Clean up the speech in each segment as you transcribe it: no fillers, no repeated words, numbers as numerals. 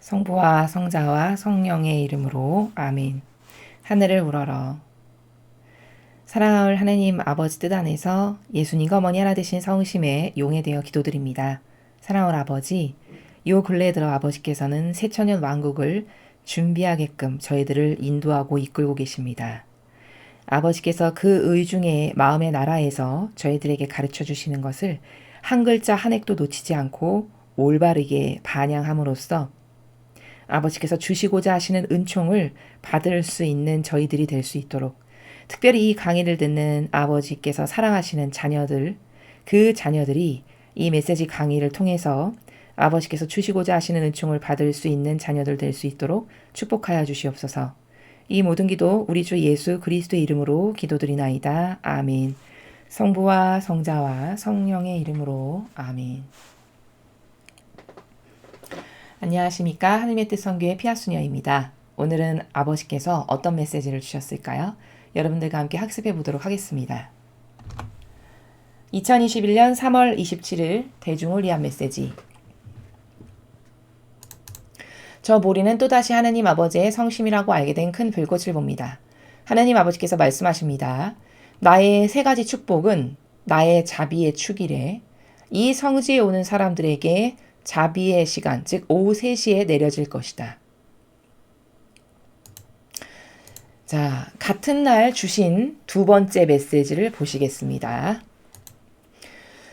성부와 성자와 성령의 이름으로 아멘. 하늘을 우러러. 사랑하올 하나님 아버지 뜻 안에서 예수님과 어머니 하나 되신 성심에 용해되어 기도드립니다. 사랑하올 아버지, 요 근래에 들어 아버지께서는 새천년 왕국을 준비하게끔 저희들을 인도하고 이끌고 계십니다. 아버지께서 그 의중의 마음의 나라에서 저희들에게 가르쳐 주시는 것을 한 글자 한 획도 놓치지 않고 올바르게 반영함으로써 아버지께서 주시고자 하시는 은총을 받을 수 있는 저희들이 될 수 있도록, 특별히 이 강의를 듣는 아버지께서 사랑하시는 자녀들, 그 자녀들이 이 메시지 강의를 통해서 아버지께서 주시고자 하시는 은총을 받을 수 있는 자녀들 될 수 있도록 축복하여 주시옵소서. 이 모든 기도 우리 주 예수 그리스도의 이름으로 기도드리나이다. 아멘. 성부와 성자와 성령의 이름으로 아멘. 안녕하십니까. 하늘의 뜻 선교의 피아수녀입니다. 오늘은 아버지께서 어떤 메시지를 주셨을까요? 여러분들과 함께 학습해 보도록 하겠습니다. 2021년 3월 27일 대중을 위한 메시지. 저 모리는 또다시 하느님 아버지의 성심이라고 알게 된 큰 불꽃을 봅니다. 하느님 아버지께서 말씀하십니다. 나의 세 가지 축복은 나의 자비의 축이래. 이 성지에 오는 사람들에게 자비의 시간, 즉 오후 3시에 내려질 것이다. 자, 같은 날 주신 두 번째 메시지를 보시겠습니다.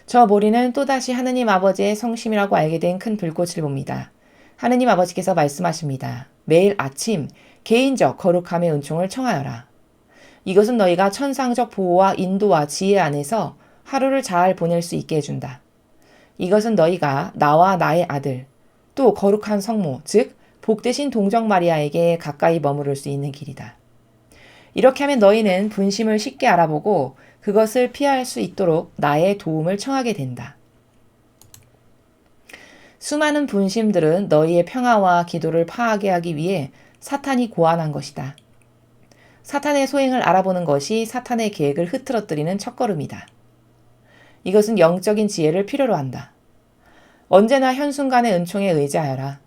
저 모리는 또다시 하느님 아버지의 성심이라고 알게 된 큰 불꽃을 봅니다. 하느님 아버지께서 말씀하십니다. 매일 아침 개인적 거룩함의 은총을 청하여라. 이것은 너희가 천상적 보호와 인도와 지혜 안에서 하루를 잘 보낼 수 있게 해준다. 이것은 너희가 나와 나의 아들, 또 거룩한 성모, 즉 복되신 동정 마리아에게 가까이 머무를 수 있는 길이다. 이렇게 하면 너희는 분심을 쉽게 알아보고 그것을 피할 수 있도록 나의 도움을 청하게 된다. 수많은 분심들은 너희의 평화와 기도를 파하게 하기 위해 사탄이 고안한 것이다. 사탄의 소행을 알아보는 것이 사탄의 계획을 흐트러뜨리는 첫걸음이다. 이것은 영적인 지혜를 필요로 한다. 언제나 현순간의 은총에 의지하여라.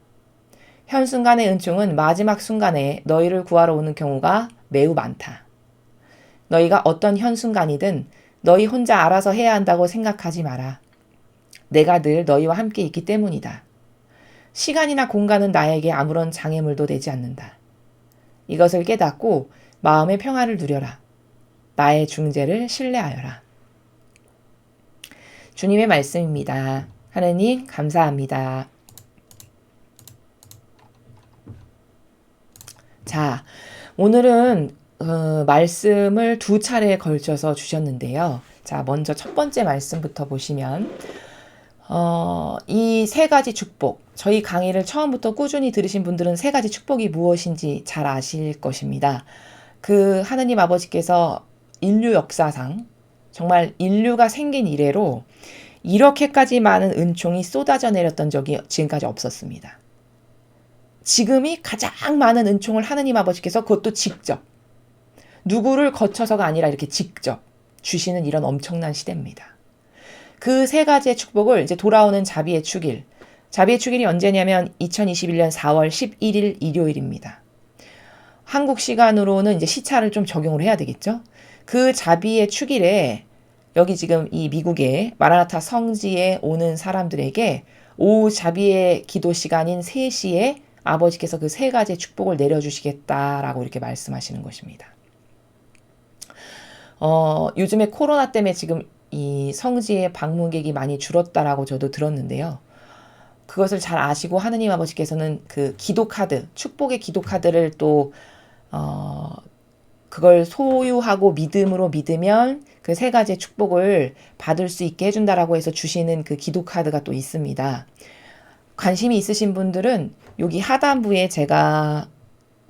현순간의 은총은 마지막 순간에 너희를 구하러 오는 경우가 매우 많다. 너희가 어떤 현순간이든 너희 혼자 알아서 해야 한다고 생각하지 마라. 내가 늘 너희와 함께 있기 때문이다. 시간이나 공간은 나에게 아무런 장애물도 되지 않는다. 이것을 깨닫고 마음의 평화를 누려라. 나의 중재를 신뢰하여라. 주님의 말씀입니다. 하느님 감사합니다. 자, 오늘은 말씀을 두 차례에 걸쳐서 주셨는데요. 자, 먼저 첫 번째 말씀부터 보시면 이 세 가지 축복, 저희 강의를 처음부터 꾸준히 들으신 분들은 세 가지 축복이 무엇인지 잘 아실 것입니다. 그 하느님 아버지께서 인류 역사상 정말 인류가 생긴 이래로 이렇게까지 많은 은총이 쏟아져 내렸던 적이 지금까지 없었습니다. 지금이 가장 많은 은총을 하느님 아버지께서 그것도 직접, 누구를 거쳐서가 아니라 이렇게 직접 주시는 이런 엄청난 시대입니다. 그 세 가지의 축복을 이제 돌아오는 자비의 축일, 자비의 축일이 언제냐면 2021년 4월 11일 일요일입니다. 한국 시간으로는 이제 시차를 좀 적용을 해야 되겠죠. 그 자비의 축일에 여기 지금 이 미국의 마라나타 성지에 오는 사람들에게 오후 자비의 기도 시간인 3시에 아버지께서 그 세 가지의 축복을 내려주시겠다라고 이렇게 말씀하시는 것입니다. 요즘에 코로나 때문에 지금 이 성지의 방문객이 많이 줄었다라고 저도 들었는데요. 그것을 잘 아시고 하느님 아버지께서는 그 기도 카드, 축복의 기도 카드를 또 그걸 소유하고 믿음으로 믿으면 그 세 가지의 축복을 받을 수 있게 해준다라고 해서 주시는 그 기도 카드가 또 있습니다. 관심이 있으신 분들은 여기 하단부에 제가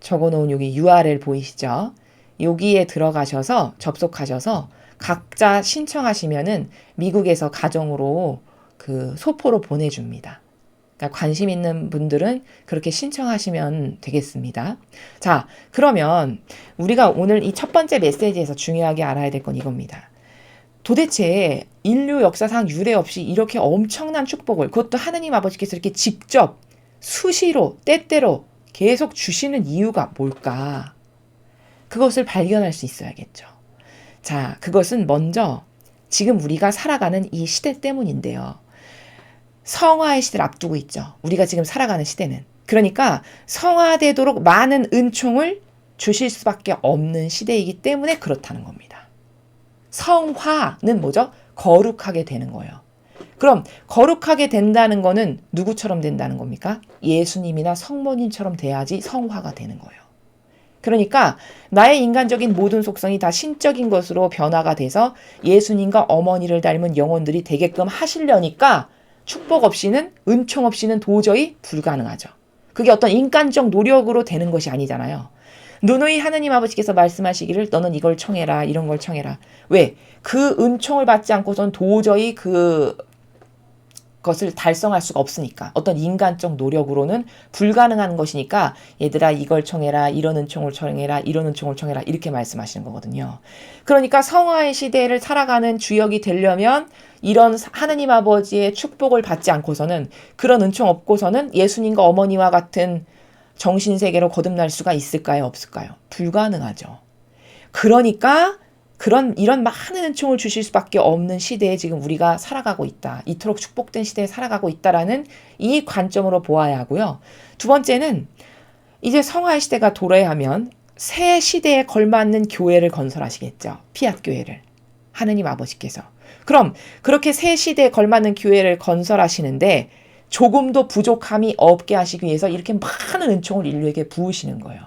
적어놓은 여기 URL 보이시죠? 여기에 들어가셔서 접속하셔서 각자 신청하시면은 미국에서 가정으로 그 소포로 보내줍니다. 그러니까 관심 있는 분들은 그렇게 신청하시면 되겠습니다. 자, 그러면 우리가 오늘 이 첫 번째 메시지에서 중요하게 알아야 될 건 이겁니다. 도대체 인류 역사상 유례 없이 이렇게 엄청난 축복을, 그것도 하느님 아버지께서 이렇게 직접 수시로 때때로 계속 주시는 이유가 뭘까? 그것을 발견할 수 있어야겠죠. 자, 그것은 먼저 지금 우리가 살아가는 이 시대 때문인데요. 성화의 시대를 앞두고 있죠. 우리가 지금 살아가는 시대는. 그러니까 성화되도록 많은 은총을 주실 수밖에 없는 시대이기 때문에 그렇다는 겁니다. 성화는 뭐죠? 거룩하게 되는 거예요. 그럼 거룩하게 된다는 거는 누구처럼 된다는 겁니까? 예수님이나 성모님처럼 돼야지 성화가 되는 거예요. 그러니까 나의 인간적인 모든 속성이 다 신적인 것으로 변화가 돼서 예수님과 어머니를 닮은 영혼들이 되게끔 하시려니까 축복 없이는, 은총 없이는 도저히 불가능하죠. 그게 어떤 인간적 노력으로 되는 것이 아니잖아요. 누누이 하느님 아버지께서 말씀하시기를 너는 이걸 청해라, 이런 걸 청해라. 왜? 그 은총을 받지 않고선 도저히 그것을 달성할 수가 없으니까. 어떤 인간적 노력으로는 불가능한 것이니까 얘들아 이걸 청해라, 이런 은총을 청해라, 이런 은총을 청해라 이렇게 말씀하시는 거거든요. 그러니까 성화의 시대를 살아가는 주역이 되려면 이런 하느님 아버지의 축복을 받지 않고서는, 그런 은총 없고서는 예수님과 어머니와 같은 정신세계로 거듭날 수가 있을까요? 없을까요? 불가능하죠. 그러니까 이런 많은 은총을 주실 수밖에 없는 시대에 지금 우리가 살아가고 있다. 이토록 축복된 시대에 살아가고 있다라는 이 관점으로 보아야 하고요. 두 번째는 이제 성화의 시대가 도래야 하면 새 시대에 걸맞는 교회를 건설하시겠죠. 피앗 교회를. 하느님 아버지께서. 그럼 그렇게 새 시대에 걸맞는 교회를 건설하시는데 조금도 부족함이 없게 하시기 위해서 이렇게 많은 은총을 인류에게 부으시는 거예요.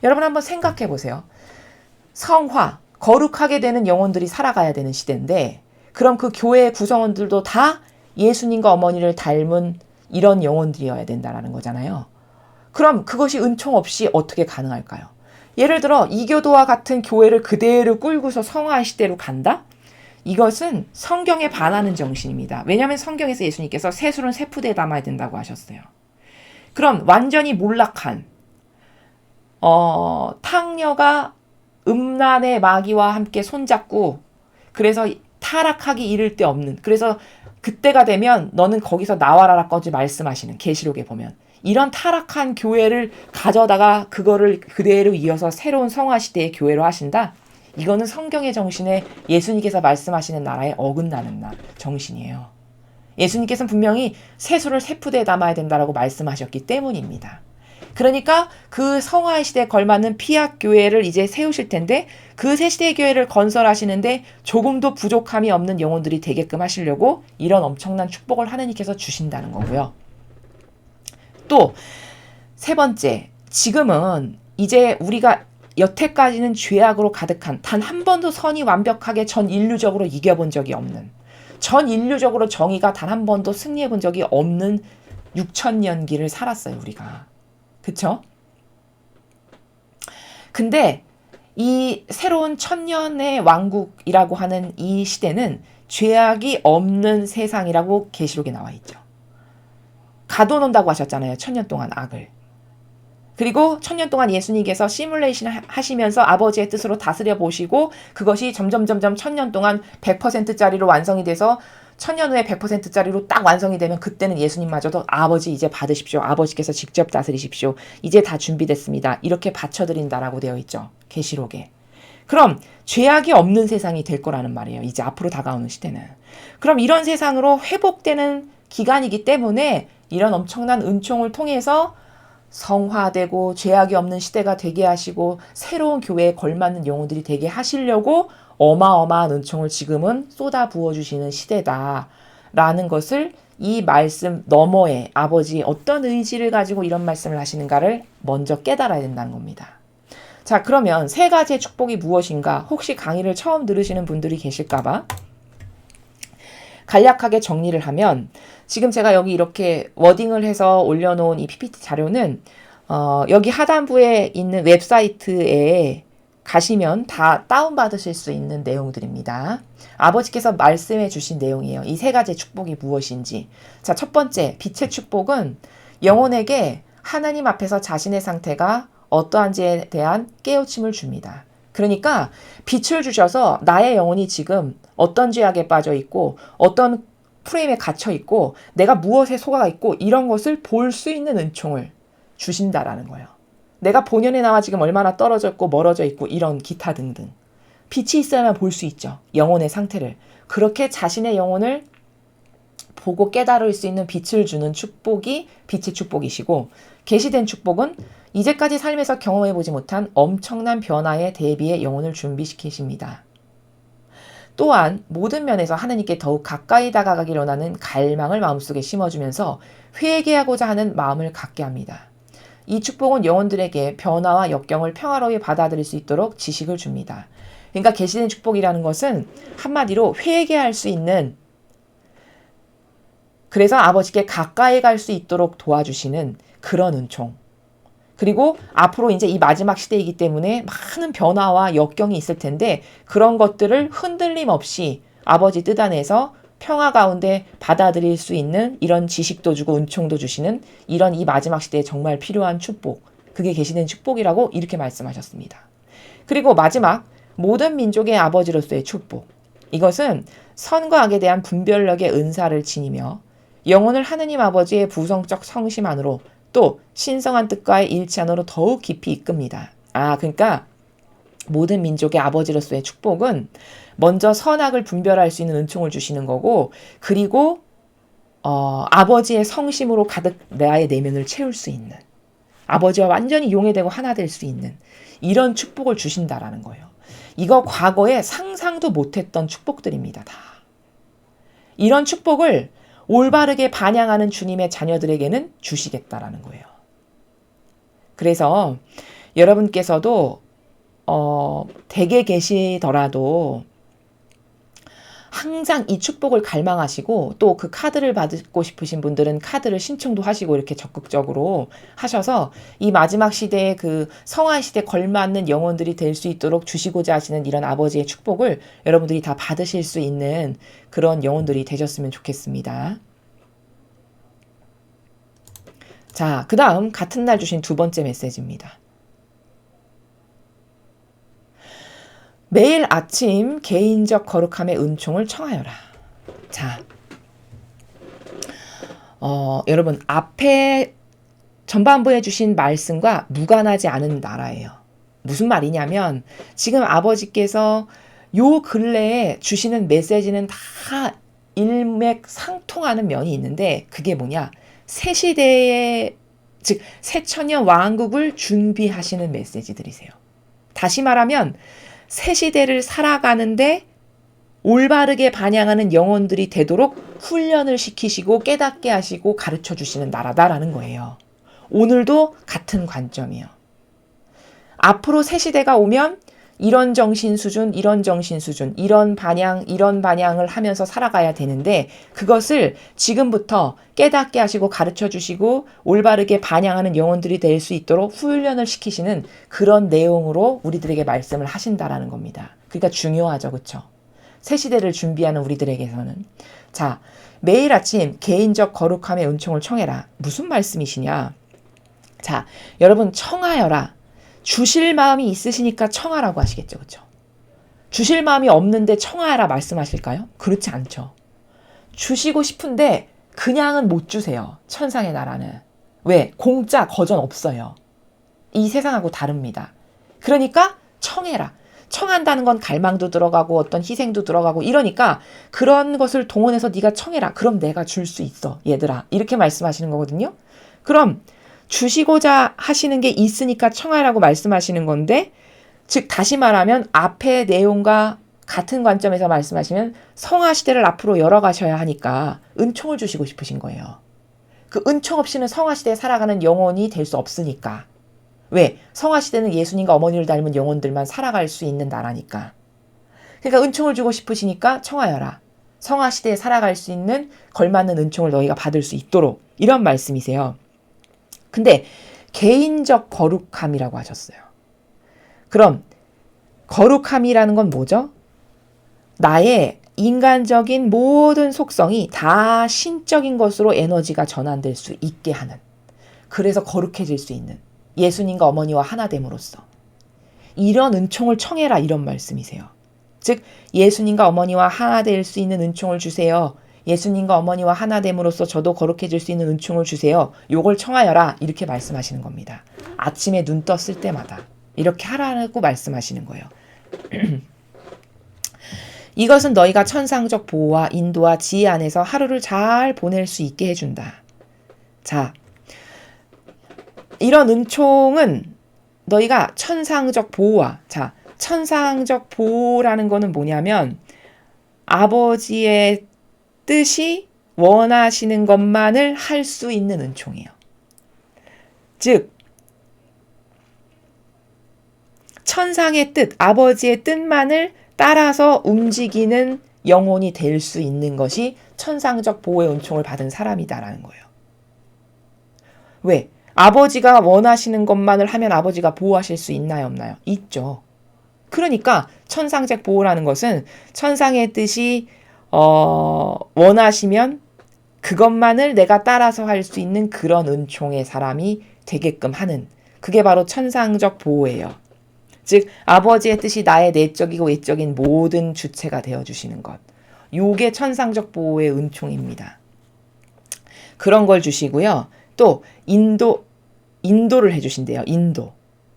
여러분 한번 생각해 보세요. 성화, 거룩하게 되는 영혼들이 살아가야 되는 시대인데, 그럼 그 교회의 구성원들도 다 예수님과 어머니를 닮은 이런 영혼들이어야 된다는 거잖아요. 그럼 그것이 은총 없이 어떻게 가능할까요? 예를 들어 이교도와 같은 교회를 그대로 끌고서 성화의 시대로 간다? 이것은 성경에 반하는 정신입니다. 왜냐하면 성경에서 예수님께서 새술은 새푸대에 담아야 된다고 하셨어요. 그럼 완전히 몰락한 탕녀가 음란의 마귀와 함께 손잡고, 그래서 타락하기 이를 데 없는, 그래서 그때가 되면 너는 거기서 나와라라까지 말씀하시는, 계시록에 보면 이런 타락한 교회를 가져다가 그거를 그대로 이어서 새로운 성화 시대의 교회로 하신다? 이거는 성경의 정신에 예수님께서 말씀하시는 나라에 어긋나는 정신이에요. 예수님께서는 분명히 새술을 새푸대에 담아야 된다라고 말씀하셨기 때문입니다. 그러니까 그 성화의 시대에 걸맞는 피앗 교회를 이제 세우실 텐데, 그 새 시대의 교회를 건설하시는데 조금도 부족함이 없는 영혼들이 되게끔 하시려고 이런 엄청난 축복을 하느님께서 주신다는 거고요. 또 세 번째, 지금은 이제 우리가 여태까지는 죄악으로 가득한, 단 한 번도 선이 완벽하게 전 인류적으로 이겨본 적이 없는, 전 인류적으로 정의가 단 한 번도 승리해 본 적이 없는 6,000년기를 살았어요, 우리가. 그쵸? 근데 이 새로운 천년의 왕국이라고 하는 이 시대는 죄악이 없는 세상이라고 계시록에 나와 있죠. 가둬놓는다고 하셨잖아요. 1,000년 동안 악을. 그리고 1,000년 동안 예수님께서 시뮬레이션 하시면서 아버지의 뜻으로 다스려 보시고, 그것이 점점 1,000년 동안 100%짜리로 완성이 돼서 1,000년 후에 100%짜리로 딱 완성이 되면, 그때는 예수님마저도 아버지 이제 받으십시오. 아버지께서 직접 다스리십시오. 이제 다 준비됐습니다. 이렇게 바쳐드린다라고 되어 있죠. 계시록에. 그럼 죄악이 없는 세상이 될 거라는 말이에요. 이제 앞으로 다가오는 시대는. 그럼 이런 세상으로 회복되는 기간이기 때문에 이런 엄청난 은총을 통해서 성화되고 죄악이 없는 시대가 되게 하시고 새로운 교회에 걸맞는 영혼들이 되게 하시려고 어마어마한 은총을 지금은 쏟아 부어주시는 시대다라는 것을, 이 말씀 너머에 아버지 어떤 의지를 가지고 이런 말씀을 하시는가를 먼저 깨달아야 된다는 겁니다. 자, 그러면 세 가지의 축복이 무엇인가, 혹시 강의를 처음 들으시는 분들이 계실까봐 간략하게 정리를 하면, 지금 제가 여기 이렇게 워딩을 해서 올려놓은 이 PPT 자료는 여기 하단부에 있는 웹사이트에 가시면 다 다운받으실 수 있는 내용들입니다. 아버지께서 말씀해 주신 내용이에요. 이 세 가지의 축복이 무엇인지. 자, 첫 번째, 빛의 축복은 영혼에게 하나님 앞에서 자신의 상태가 어떠한지에 대한 깨우침을 줍니다. 그러니까 빛을 주셔서 나의 영혼이 지금 어떤 죄악에 빠져 있고 어떤 프레임에 갇혀 있고 내가 무엇에 속아 있고 이런 것을 볼 수 있는 은총을 주신다라는 거예요. 내가 본연의 나와 지금 얼마나 떨어져 있고 멀어져 있고 이런 기타 등등. 빛이 있어야만 볼 수 있죠. 영혼의 상태를. 그렇게 자신의 영혼을 보고 깨달을 수 있는 빛을 주는 축복이 빛의 축복이시고, 계시된 축복은 이제까지 삶에서 경험해보지 못한 엄청난 변화에 대비해 영혼을 준비시키십니다. 또한 모든 면에서 하느님께 더욱 가까이 다가가길 원하는 갈망을 마음속에 심어주면서 회개하고자 하는 마음을 갖게 합니다. 이 축복은 영혼들에게 변화와 역경을 평화로이 받아들일 수 있도록 지식을 줍니다. 그러니까 계시된 축복이라는 것은 한마디로 회개할 수 있는, 그래서 아버지께 가까이 갈 수 있도록 도와주시는 그런 은총. 그리고 앞으로 이제 이 마지막 시대이기 때문에 많은 변화와 역경이 있을 텐데 그런 것들을 흔들림 없이 아버지 뜻 안에서 평화 가운데 받아들일 수 있는 이런 지식도 주고 은총도 주시는 이런 이 마지막 시대에 정말 필요한 축복. 그게 계시된 축복이라고 이렇게 말씀하셨습니다. 그리고 마지막 모든 민족의 아버지로서의 축복. 이것은 선과 악에 대한 분별력의 은사를 지니며 영혼을 하느님 아버지의 부성적 성심 안으로 또 신성한 뜻과의 일치 안으로 더욱 깊이 이끕니다. 그러니까 모든 민족의 아버지로서의 축복은 먼저 선악을 분별할 수 있는 은총을 주시는 거고, 그리고 아버지의 성심으로 가득 나의 내면을 채울 수 있는, 아버지와 완전히 용해되고 하나 될 수 있는 이런 축복을 주신다라는 거예요. 이거 과거에 상상도 못했던 축복들입니다. 다. 이런 축복을 올바르게 반영하는 주님의 자녀들에게는 주시겠다라는 거예요. 그래서 여러분께서도 댁에 계시더라도 항상 이 축복을 갈망하시고, 또 그 카드를 받고 싶으신 분들은 카드를 신청도 하시고 이렇게 적극적으로 하셔서 이 마지막 시대의 그 성화 시대에 걸맞는 영혼들이 될 수 있도록 주시고자 하시는 이런 아버지의 축복을 여러분들이 다 받으실 수 있는 그런 영혼들이 되셨으면 좋겠습니다. 자, 그 다음 같은 날 주신 두 번째 메시지입니다. 매일 아침 개인적 거룩함의 은총을 청하여라. 자, 여러분 앞에 전반부에 주신 말씀과 무관하지 않은 나라예요. 무슨 말이냐면 지금 아버지께서 요 근래에 주시는 메시지는 다 일맥상통하는 면이 있는데, 그게 뭐냐? 새 시대의, 즉 새천년 왕국을 준비하시는 메시지들이세요. 다시 말하면 새 시대를 살아가는데 올바르게 반영하는 영혼들이 되도록 훈련을 시키시고 깨닫게 하시고 가르쳐 주시는 나라다라는 거예요. 오늘도 같은 관점이요. 앞으로 새 시대가 오면 이런 정신 수준, 이런 정신 수준, 이런 반향을 하면서 살아가야 되는데, 그것을 지금부터 깨닫게 하시고 가르쳐 주시고 올바르게 반향하는 영혼들이 될 수 있도록 훈련을 시키시는 그런 내용으로 우리들에게 말씀을 하신다라는 겁니다. 그러니까 중요하죠. 그렇죠? 새 시대를 준비하는 우리들에게서는. 자, 매일 아침 개인적 거룩함의 은총을 청해라. 무슨 말씀이시냐? 자, 여러분 청하여라. 주실 마음이 있으시니까 청하라고 하시겠죠. 그렇죠? 주실 마음이 없는데 청하라 말씀하실까요? 그렇지 않죠. 주시고 싶은데 그냥은 못 주세요. 천상의 나라는. 왜? 공짜 거전 없어요. 이 세상하고 다릅니다. 그러니까 청해라. 청한다는 건 갈망도 들어가고 어떤 희생도 들어가고 이러니까 그런 것을 동원해서 네가 청해라. 그럼 내가 줄 수 있어. 얘들아. 이렇게 말씀하시는 거거든요. 그럼 주시고자 하시는 게 있으니까 청하라고 말씀하시는 건데, 즉 다시 말하면 앞의 내용과 같은 관점에서 말씀하시면 성화 시대를 앞으로 열어가셔야 하니까 은총을 주시고 싶으신 거예요. 그 은총 없이는 성화 시대에 살아가는 영혼이 될 수 없으니까. 왜? 성화 시대는 예수님과 어머니를 닮은 영혼들만 살아갈 수 있는 나라니까. 그러니까 은총을 주고 싶으시니까 청하여라. 성화 시대에 살아갈 수 있는 걸맞는 은총을 너희가 받을 수 있도록, 이런 말씀이세요. 근데 개인적 거룩함이라고 하셨어요. 그럼 거룩함이라는 건 뭐죠? 나의 인간적인 모든 속성이 다 신적인 것으로 에너지가 전환될 수 있게 하는, 그래서 거룩해질 수 있는 예수님과 어머니와 하나됨으로써 이런 은총을 청해라, 이런 말씀이세요. 즉 예수님과 어머니와 하나 될 수 있는 은총을 주세요. 예수님과 어머니와 하나됨으로써 저도 거룩해질 수 있는 은총을 주세요. 요걸 청하여라. 이렇게 말씀하시는 겁니다. 아침에 눈 떴을 때마다 이렇게 하라고 말씀하시는 거예요. 이것은 너희가 천상적 보호와 인도와 지혜 안에서 하루를 잘 보낼 수 있게 해준다. 자, 이런 은총은 너희가 천상적 보호와, 자, 천상적 보호라는 거는 뭐냐면 아버지의 뜻이 원하시는 것만을 할 수 있는 은총이에요. 즉, 천상의 뜻, 아버지의 뜻만을 따라서 움직이는 영혼이 될 수 있는 것이 천상적 보호의 은총을 받은 사람이다라는 거예요. 왜? 아버지가 원하시는 것만을 하면 아버지가 보호하실 수 있나요, 없나요? 있죠. 그러니까 천상적 보호라는 것은 천상의 뜻이 원하시면 그것만을 내가 따라서 할 수 있는 그런 은총의 사람이 되게끔 하는, 그게 바로 천상적 보호예요. 즉 아버지의 뜻이 나의 내적이고 외적인 모든 주체가 되어주시는 것. 요게 천상적 보호의 은총입니다. 그런 걸 주시고요. 또 인도를 해주신대요.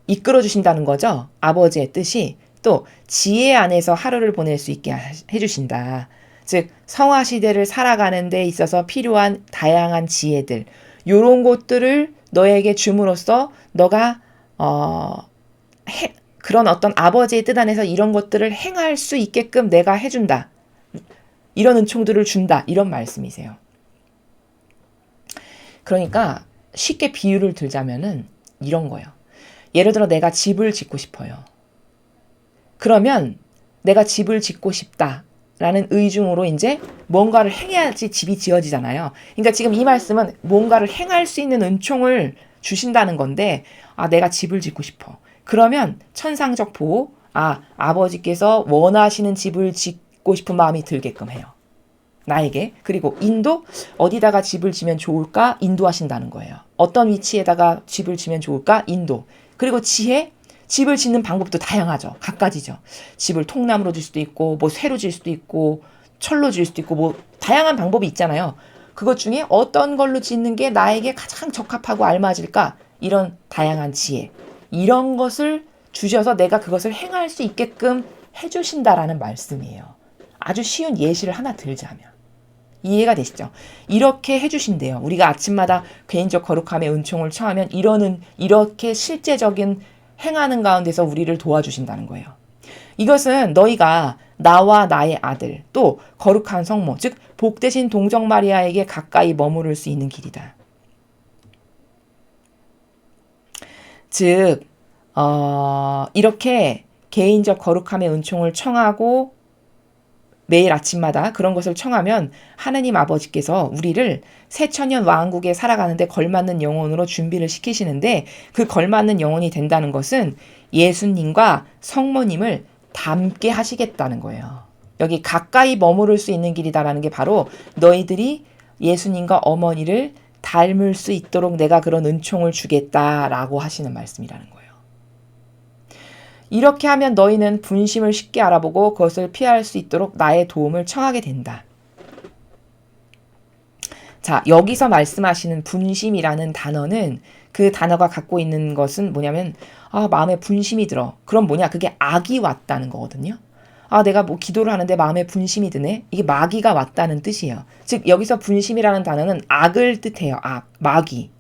이끌어 주신다는 거죠. 아버지의 뜻이. 또 지혜 안에서 하루를 보낼 수 있게 해주신다. 즉 성화 시대를 살아가는 데 있어서 필요한 다양한 지혜들, 요런 것들을 너에게 줌으로써 너가 그런 어떤 아버지의 뜻 안에서 이런 것들을 행할 수 있게끔 내가 해준다. 이런 은총들을 준다. 이런 말씀이세요. 그러니까 쉽게 비유를 들자면은 이런 거예요. 예를 들어 내가 집을 짓고 싶어요. 그러면 내가 집을 짓고 싶다라는 의중으로 이제 뭔가를 행해야지 집이 지어지잖아요. 그러니까 지금 이 말씀은 뭔가를 행할 수 있는 은총을 주신다는 건데, 내가 집을 짓고 싶어. 그러면 천상적 보호, 아버지께서 원하시는 집을 짓고 싶은 마음이 들게끔 해요. 나에게. 그리고 인도, 어디다가 집을 지면 좋을까? 인도하신다는 거예요. 어떤 위치에다가 집을 지면 좋을까? 인도. 그리고 지혜, 집을 짓는 방법도 다양하죠. 각가지죠. 집을 통나무로 질 수도 있고, 뭐 쇠로 질 수도 있고, 철로 질 수도 있고, 뭐 다양한 방법이 있잖아요. 그것 중에 어떤 걸로 짓는 게 나에게 가장 적합하고 알맞을까? 이런 다양한 지혜. 이런 것을 주셔서 내가 그것을 행할 수 있게끔 해주신다라는 말씀이에요. 아주 쉬운 예시를 하나 들자면. 이해가 되시죠? 이렇게 해주신대요. 우리가 아침마다 개인적 거룩함의 은총을 청하면 이렇게 실제적인 행하는 가운데서 우리를 도와주신다는 거예요. 이것은 너희가 나와 나의 아들, 또 거룩한 성모, 즉 복되신 동정 마리아에게 가까이 머무를 수 있는 길이다. 즉 이렇게 개인적 거룩함의 은총을 청하고 매일 아침마다 그런 것을 청하면 하느님 아버지께서 우리를 새천년 왕국에 살아가는데 걸맞는 영혼으로 준비를 시키시는데, 그 걸맞는 영혼이 된다는 것은 예수님과 성모님을 닮게 하시겠다는 거예요. 여기 가까이 머무를 수 있는 길이다라는 게 바로 너희들이 예수님과 어머니를 닮을 수 있도록 내가 그런 은총을 주겠다라고 하시는 말씀이라는 거예요. 이렇게 하면 너희는 분심을 쉽게 알아보고 그것을 피할 수 있도록 나의 도움을 청하게 된다. 자, 여기서 말씀하시는 분심이라는 단어는, 그 단어가 갖고 있는 것은 뭐냐면 마음에 분심이 들어. 그럼 뭐냐? 그게 악이 왔다는 거거든요. 내가 뭐 기도를 하는데 마음에 분심이 드네. 이게 마귀가 왔다는 뜻이에요. 즉 여기서 분심이라는 단어는 악을 뜻해요. 마귀.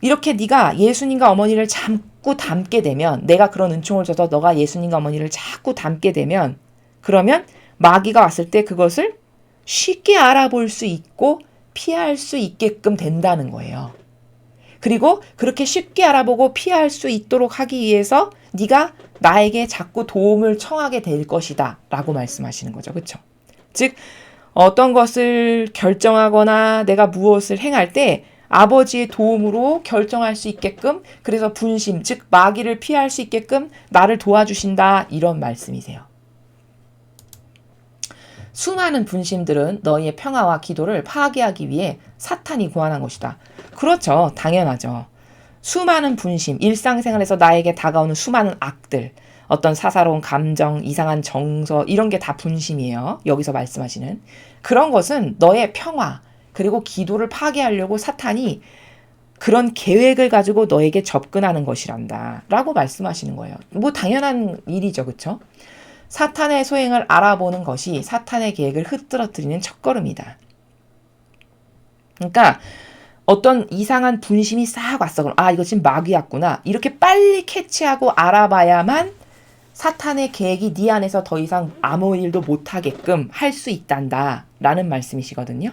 이렇게 네가 예수님과 어머니를 자꾸 닮게 되면, 내가 그런 은총을 줘서 너가 예수님과 어머니를 자꾸 닮게 되면, 그러면 마귀가 왔을 때 그것을 쉽게 알아볼 수 있고 피할 수 있게끔 된다는 거예요. 그리고 그렇게 쉽게 알아보고 피할 수 있도록 하기 위해서 네가 나에게 자꾸 도움을 청하게 될 것이다 라고 말씀하시는 거죠. 그렇죠? 즉 어떤 것을 결정하거나 내가 무엇을 행할 때 아버지의 도움으로 결정할 수 있게끔, 그래서 분심, 즉 마귀를 피할 수 있게끔 나를 도와주신다, 이런 말씀이세요. 수많은 분심들은 너희의 평화와 기도를 파괴하기 위해 사탄이 고안한 것이다. 그렇죠. 당연하죠. 수많은 분심, 일상생활에서 나에게 다가오는 수많은 악들, 어떤 사사로운 감정, 이상한 정서 이런 게 다 분심이에요. 여기서 말씀하시는. 그런 것은 너의 평화 그리고 기도를 파괴하려고 사탄이 그런 계획을 가지고 너에게 접근하는 것이란다 라고 말씀하시는 거예요. 뭐 당연한 일이죠. 그렇죠? 사탄의 소행을 알아보는 것이 사탄의 계획을 흐트러뜨리는 첫걸음이다. 그러니까 어떤 이상한 분심이 싹 왔어. 그럼 이거 지금 마귀였구나. 이렇게 빨리 캐치하고 알아봐야만 사탄의 계획이 네 안에서 더 이상 아무 일도 못하게끔 할 수 있단다 라는 말씀이시거든요.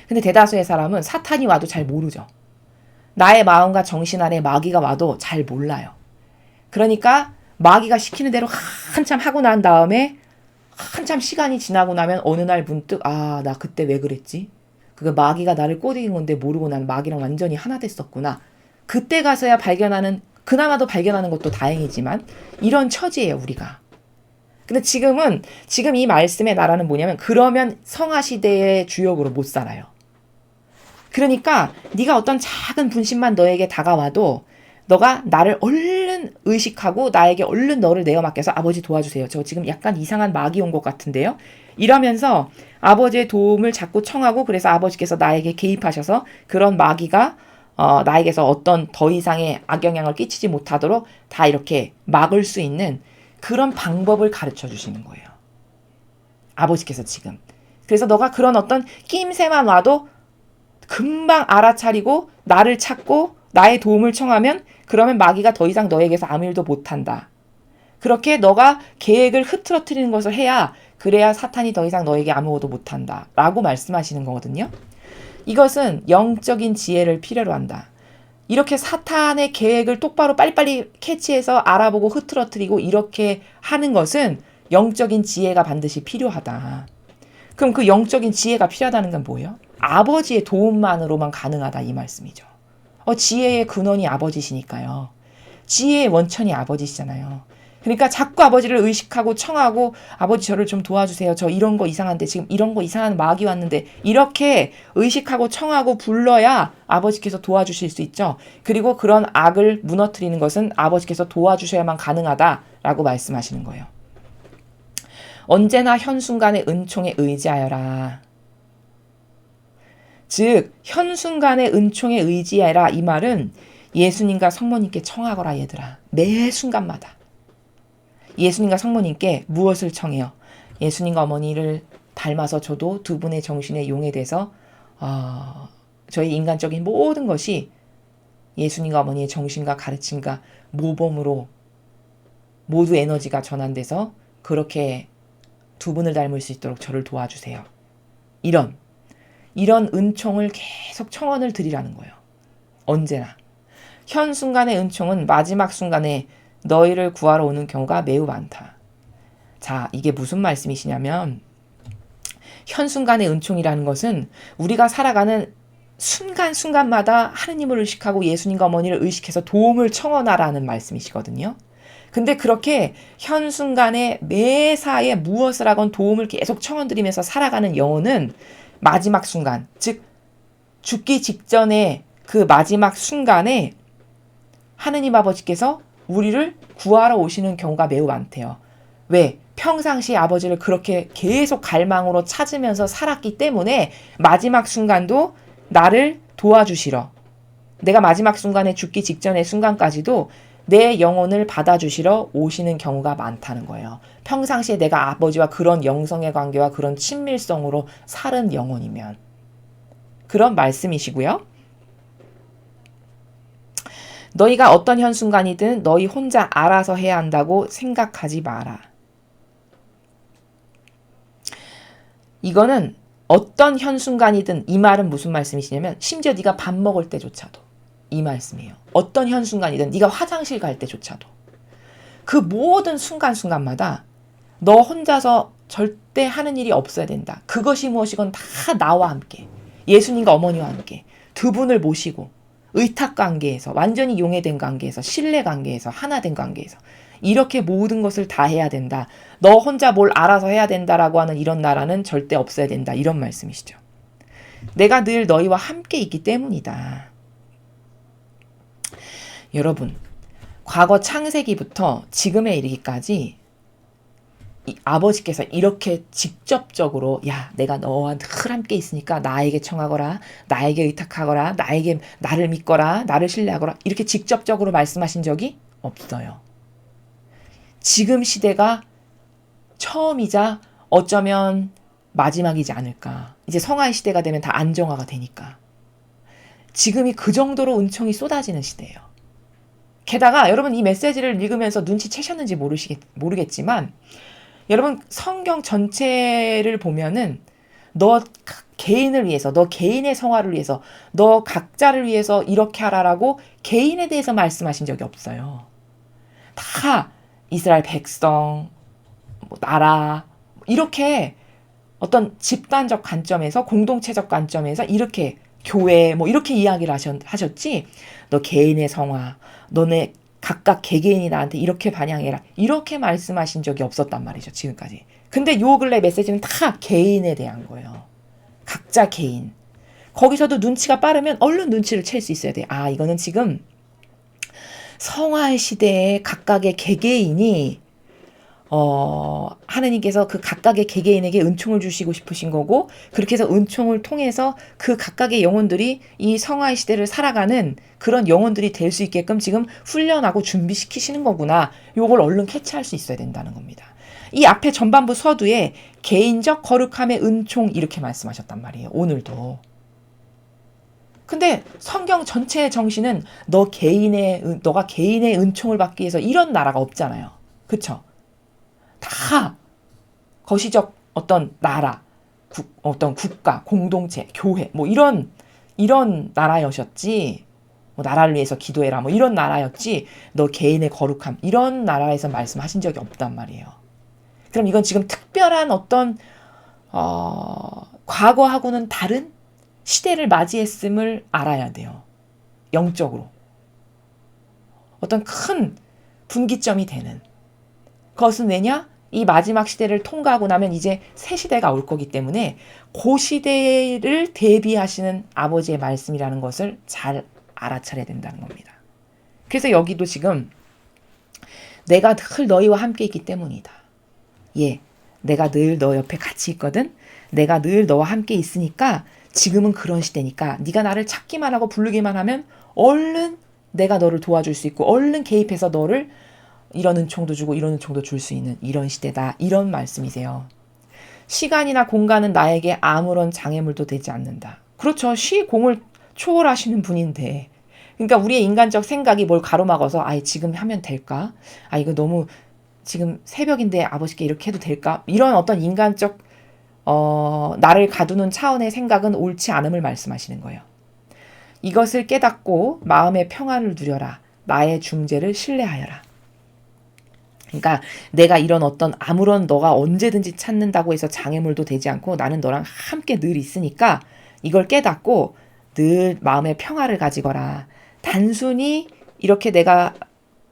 근데 대다수의 사람은 사탄이 와도 잘 모르죠. 나의 마음과 정신 안에 마귀가 와도 잘 몰라요. 그러니까 마귀가 시키는 대로 한참 하고 난 다음에 한참 시간이 지나고 나면 어느 날 문득 나 그때 왜 그랬지? 그거 마귀가 나를 꼬드긴 건데 모르고 난 마귀랑 완전히 하나 됐었구나. 그때 가서야 발견하는, 그나마도 발견하는 것도 다행이지만 이런 처지예요 우리가. 근데 지금 이 말씀의 나라는 뭐냐면 그러면 성화시대의 주역으로 못 살아요. 그러니까 네가 어떤 작은 분심만 너에게 다가와도 너가 나를 얼른 의식하고 나에게 얼른 너를 내어 맡겨서 아버지 도와주세요. 저 지금 약간 이상한 마귀 온 것 같은데요. 이러면서 아버지의 도움을 자꾸 청하고 그래서 아버지께서 나에게 개입하셔서 그런 마귀가 나에게서 어떤 더 이상의 악영향을 끼치지 못하도록 다 이렇게 막을 수 있는 그런 방법을 가르쳐 주시는 거예요. 아버지께서 지금. 그래서 너가 그런 어떤 낌새만 와도 금방 알아차리고 나를 찾고 나의 도움을 청하면 그러면 마귀가 더 이상 너에게서 아무 일도 못한다. 그렇게 너가 계획을 흐트러뜨리는 것을 해야 그래야 사탄이 더 이상 너에게 아무것도 못한다 라고 말씀하시는 거거든요. 이것은 영적인 지혜를 필요로 한다. 이렇게 사탄의 계획을 똑바로 빨리빨리 캐치해서 알아보고 흐트러뜨리고 이렇게 하는 것은 영적인 지혜가 반드시 필요하다. 그럼 그 영적인 지혜가 필요하다는 건 뭐예요? 아버지의 도움만으로만 가능하다 이 말씀이죠. 지혜의 근원이 아버지시니까요. 지혜의 원천이 아버지시잖아요. 그러니까 자꾸 아버지를 의식하고 청하고 아버지 저를 좀 도와주세요. 저 이런 거 이상한데 지금 이런 거 이상한 마귀 왔는데 이렇게 의식하고 청하고 불러야 아버지께서 도와주실 수 있죠. 그리고 그런 악을 무너뜨리는 것은 아버지께서 도와주셔야만 가능하다라고 말씀하시는 거예요. 언제나 현순간의 은총에 의지하여라. 즉 현순간의 은총에 의지하라 이 말은 예수님과 성모님께 청하거라 얘들아. 매 순간마다. 예수님과 성모님께 무엇을 청해요? 예수님과 어머니를 닮아서 저도 두 분의 정신에 용해돼서 저희 인간적인 모든 것이 예수님과 어머니의 정신과 가르침과 모범으로 모두 에너지가 전환돼서 그렇게 두 분을 닮을 수 있도록 저를 도와주세요. 이런 은총을 계속 청원을 드리라는 거예요. 언제나. 현 순간의 은총은 마지막 순간에 너희를 구하러 오는 경우가 매우 많다. 자, 이게 무슨 말씀이시냐면 현 순간의 은총이라는 것은 우리가 살아가는 순간순간마다 하느님을 의식하고 예수님과 어머니를 의식해서 도움을 청원하라는 말씀이시거든요. 근데 그렇게 현 순간에 매사에 무엇을 하건 도움을 계속 청원드리면서 살아가는 영혼은 마지막 순간, 즉 죽기 직전에 그 마지막 순간에 하느님 아버지께서 우리를 구하러 오시는 경우가 매우 많대요. 왜? 평상시 아버지를 그렇게 계속 갈망으로 찾으면서 살았기 때문에 마지막 순간도 나를 도와주시러, 내가 마지막 순간에 죽기 직전의 순간까지도 내 영혼을 받아주시러 오시는 경우가 많다는 거예요. 평상시에 내가 아버지와 그런 영성의 관계와 그런 친밀성으로 살은 영혼이면. 그런 말씀이시고요. 너희가 어떤 현순간이든 너희 혼자 알아서 해야 한다고 생각하지 마라. 이거는 어떤 현순간이든 이 말은 무슨 말씀이시냐면 심지어 네가 밥 먹을 때조차도 이 말씀이에요. 어떤 현순간이든 네가 화장실 갈 때조차도 그 모든 순간순간마다 너 혼자서 절대 하는 일이 없어야 된다. 그것이 무엇이건 다 나와 함께 예수님과 어머니와 함께 두 분을 모시고 의탁관계에서 완전히 용해된 관계에서 신뢰관계에서 하나된 관계에서 이렇게 모든 것을 다 해야 된다. 너 혼자 뭘 알아서 해야 된다라고 하는 이런 나라는 절대 없어야 된다. 이런 말씀이시죠. 내가 늘 너희와 함께 있기 때문이다. 여러분, 과거 창세기부터 지금에 이르기까지 이 아버지께서 이렇게 직접적으로 야 내가 너와 늘 함께 있으니까 나에게 청하거라, 나에게 의탁하거라, 나를 믿거라, 나를 신뢰하거라 이렇게 직접적으로 말씀하신 적이 없어요. 지금 시대가 처음이자 어쩌면 마지막이지 않을까. 이제 성화의 시대가 되면 다 안정화가 되니까. 지금이 그 정도로 은총이 쏟아지는 시대예요. 게다가 여러분 이 메시지를 읽으면서 눈치채셨는지 모르겠지만 여러분 성경 전체를 보면은 너 개인을 위해서, 너 개인의 성화를 위해서, 너 각자를 위해서 이렇게 하라라고 개인에 대해서 말씀하신 적이 없어요. 다 이스라엘 백성, 나라 이렇게 어떤 집단적 관점에서 공동체적 관점에서 이렇게 교회 이렇게 이야기를 하셨지 너 개인의 성화, 너네 각각 개개인이 나한테 이렇게 반향해라 이렇게 말씀하신 적이 없었단 말이죠. 지금까지. 근데 요 근래 메시지는 다 개인에 대한 거예요. 각자 개인. 거기서도 눈치가 빠르면 얼른 눈치를 챌 수 있어야 돼. 아 이거는 지금 성화의 시대에 각각의 개개인이 하느님께서 그 각각의 개개인에게 은총을 주시고 싶으신 거고 그렇게 해서 은총을 통해서 그 각각의 영혼들이 이 성화의 시대를 살아가는 그런 영혼들이 될 수 있게끔 지금 훈련하고 준비시키시는 거구나. 요걸 얼른 캐치할 수 있어야 된다는 겁니다. 이 앞에 전반부 서두에 개인적 거룩함의 은총 이렇게 말씀하셨단 말이에요. 오늘도. 근데 성경 전체의 정신은 너가 개인의 은총을 받기 위해서 이런 나라가 없잖아요. 그쵸? 다 거시적 어떤 나라, 어떤 국가, 공동체, 교회 이런 나라여셨지. 나라를 위해서 기도해라 이런 나라였지. 너 개인의 거룩함 이런 나라에서 말씀하신 적이 없단 말이에요. 그럼 이건 지금 특별한 어떤 과거하고는 다른 시대를 맞이했음을 알아야 돼요. 영적으로. 어떤 큰 분기점이 되는. 그것은 왜냐? 이 마지막 시대를 통과하고 나면 이제 새 시대가 올 거기 때문에 그 시대를 대비하시는 아버지의 말씀이라는 것을 잘 알아차려야 된다는 겁니다. 그래서 여기도 지금 내가 늘 너희와 함께 있기 때문이다. 예, 내가 늘 너 옆에 같이 있거든. 내가 늘 너와 함께 있으니까 지금은 그런 시대니까 네가 나를 찾기만 하고 부르기만 하면 얼른 내가 너를 도와줄 수 있고 얼른 개입해서 너를 이런 은총도 주고 이런 은총도 줄 수 있는 이런 시대다. 이런 말씀이세요. 시간이나 공간은 나에게 아무런 장애물도 되지 않는다. 그렇죠. 시공을 초월하시는 분인데. 그러니까 우리의 인간적 생각이 뭘 가로막아서 지금 하면 될까? 이거 너무 지금 새벽인데 아버지께 이렇게 해도 될까? 이런 어떤 인간적 나를 가두는 차원의 생각은 옳지 않음을 말씀하시는 거예요. 이것을 깨닫고 마음의 평안을 누려라. 나의 중재를 신뢰하여라. 그러니까 내가 이런 어떤 아무런 너가 언제든지 찾는다고 해서 장애물도 되지 않고 나는 너랑 함께 늘 있으니까 이걸 깨닫고 늘 마음의 평화를 가지거라. 단순히 이렇게 내가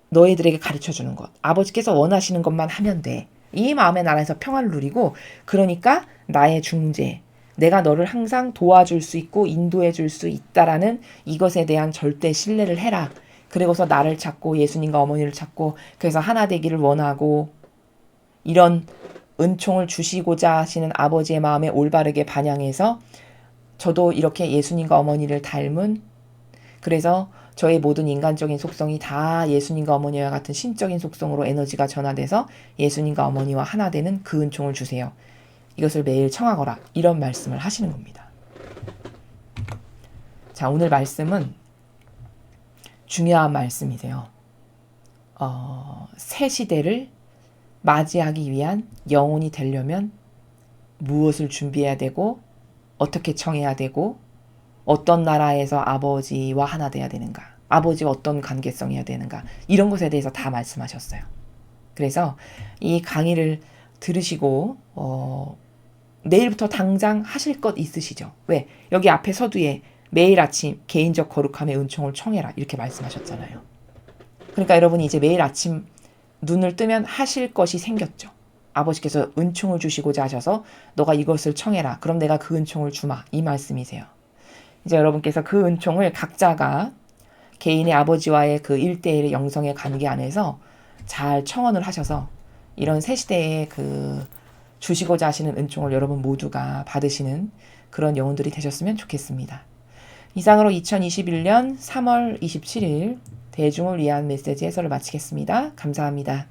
너희들에게 가르쳐주는 것. 아버지께서 원하시는 것만 하면 돼. 이 마음의 나라에서 평화를 누리고 그러니까 나의 중재. 내가 너를 항상 도와줄 수 있고 인도해 줄 수 있다라는 이것에 대한 절대 신뢰를 해라. 그리고서 나를 찾고 예수님과 어머니를 찾고 그래서 하나 되기를 원하고 이런 은총을 주시고자 하시는 아버지의 마음에 올바르게 반영해서 저도 이렇게 예수님과 어머니를 닮은 그래서 저의 모든 인간적인 속성이 다 예수님과 어머니와 같은 신적인 속성으로 에너지가 전환돼서 예수님과 어머니와 하나 되는 그 은총을 주세요. 이것을 매일 청하거라. 이런 말씀을 하시는 겁니다. 자, 오늘 말씀은 중요한 말씀이세요. 새 시대를 맞이하기 위한 영혼이 되려면 무엇을 준비해야 되고 어떻게 청해야 되고 어떤 나라에서 아버지와 하나 돼야 되는가 아버지와 어떤 관계성이어야 되는가 이런 것에 대해서 다 말씀하셨어요. 그래서 이 강의를 들으시고 내일부터 당장 하실 것 있으시죠? 왜? 여기 앞에 서두에 매일 아침 개인적 거룩함의 은총을 청해라 이렇게 말씀하셨잖아요. 그러니까 여러분이 이제 매일 아침 눈을 뜨면 하실 것이 생겼죠. 아버지께서 은총을 주시고자 하셔서 너가 이것을 청해라. 그럼 내가 그 은총을 주마. 이 말씀이세요. 이제 여러분께서 그 은총을 각자가 개인의 아버지와의 그 1대1의 영성의 관계 안에서 잘 청원을 하셔서 이런 새 시대에 그 주시고자 하시는 은총을 여러분 모두가 받으시는 그런 영혼들이 되셨으면 좋겠습니다. 이상으로 2021년 3월 27일 대중을 위한 메시지 해설을 마치겠습니다. 감사합니다.